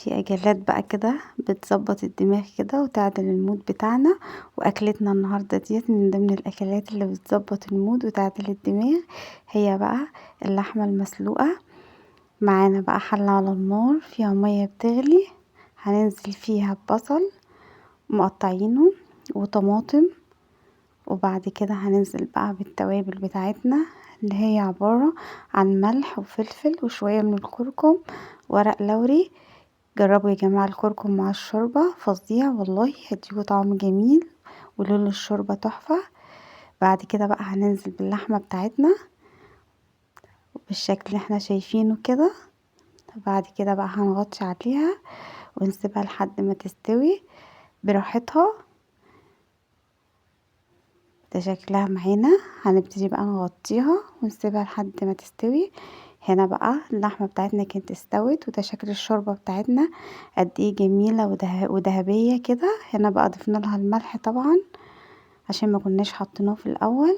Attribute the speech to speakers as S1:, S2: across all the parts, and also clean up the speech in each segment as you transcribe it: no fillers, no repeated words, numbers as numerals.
S1: في اكلات بقى كده بتظبط الدماغ كده وتعدل المود بتاعنا، واكلتنا النهارده ديت من ضمن الاكلات اللي بتظبط المود وتعدل الدماغ. هي بقى اللحمه المسلوقه. معانا بقى حله على النار فيها ميه بتغلي، هننزل فيها ببصل مقطعينه وطماطم، وبعد كده هننزل بقى بالتوابل بتاعتنا اللي هي عبارة عن ملح وفلفل وشوية من الكركم، ورق لوري. جربوا يا جماعة الكركم مع الشوربة فظيع والله، هيديله طعم جميل ولون الشوربة تحفة. بعد كده بقى هننزل باللحمة بتاعتنا بالشكل اللي احنا شايفينه كده. بعد كده بقى هنغطي عليها ونسيبها لحد ما تستوي براحتها. ده شكلها معانا، هنبتدي بقى نغطيها ونسيبها لحد ما تستوي. هنا بقى اللحمة بتاعتنا كانت استوت، وده شكل الشوربة بتاعتنا قد ايه جميلة وذهبية كده. هنا بقى ضفنا لها الملح طبعا عشان ما كناش حطيناه في الاول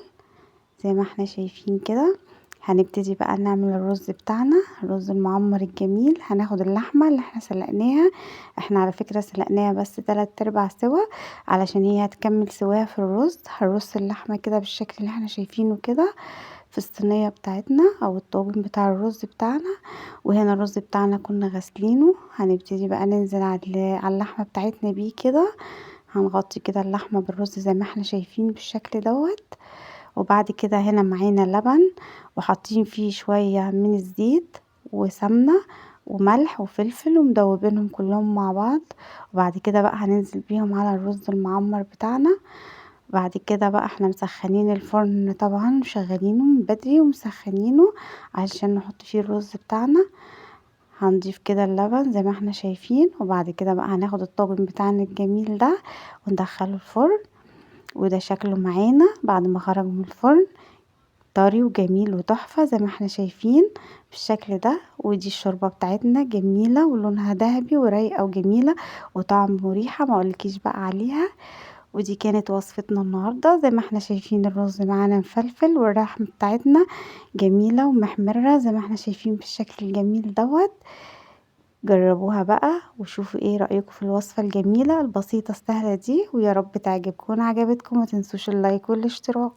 S1: زي ما احنا شايفين كده. هنبتدي بقى نعمل الرز بتاعنا، الرز المعمر الجميل. هناخد اللحمة اللي احنا سلقناها، احنا على فكرة سلقناها بس 3/4 سوا علشان هي هتكمل سواها في الرز. هنرص اللحمة كده بالشكل اللي احنا شايفينه كده في الصينية بتاعتنا او الطاجن بتاع الرز بتاعنا. وهنا الرز بتاعنا كنا غسلينه، هنبتدي بقى ننزل على اللحمة بتاعتنا بيه كده. هنغطي كده اللحمة بالرز زي ما احنا شايفين بالشكل دوت. وبعد كده هنا معانا لبن وحاطين فيه شوية من الزيت وسمنة وملح وفلفل ومدوبينهم كلهم مع بعض. وبعد كده بقى هننزل بيهم على الرز المعمر بتاعنا. بعد كده بقى احنا مسخنين الفرن طبعا، مشغلينه من بدري ومسخنينه عشان نحط فيه الرز بتاعنا. هنضيف كده اللبن زي ما احنا شايفين، وبعد كده بقى هناخد الطاجن بتاعنا الجميل ده وندخله الفرن. وده شكله معانا بعد ما خرج من الفرن، طري وجميل وتحفة زي ما احنا شايفين بالشكل ده. ودي الشوربة بتاعتنا جميلة ولونها ذهبي ورايقة وجميلة وطعم مريحة ما اقولكيش بقى عليها. ودي كانت وصفتنا النهاردة. زي ما احنا شايفين الرز معانا مفلفل واللحمة بتاعتنا جميلة ومحمرة زي ما احنا شايفين بالشكل الجميل دوت. جربوها بقى وشوفوا ايه رأيكم في الوصفة الجميلة البسيطة السهلة دي، ويا رب تعجبكم. عجبتكم ما تنسوش اللايك والاشتراك.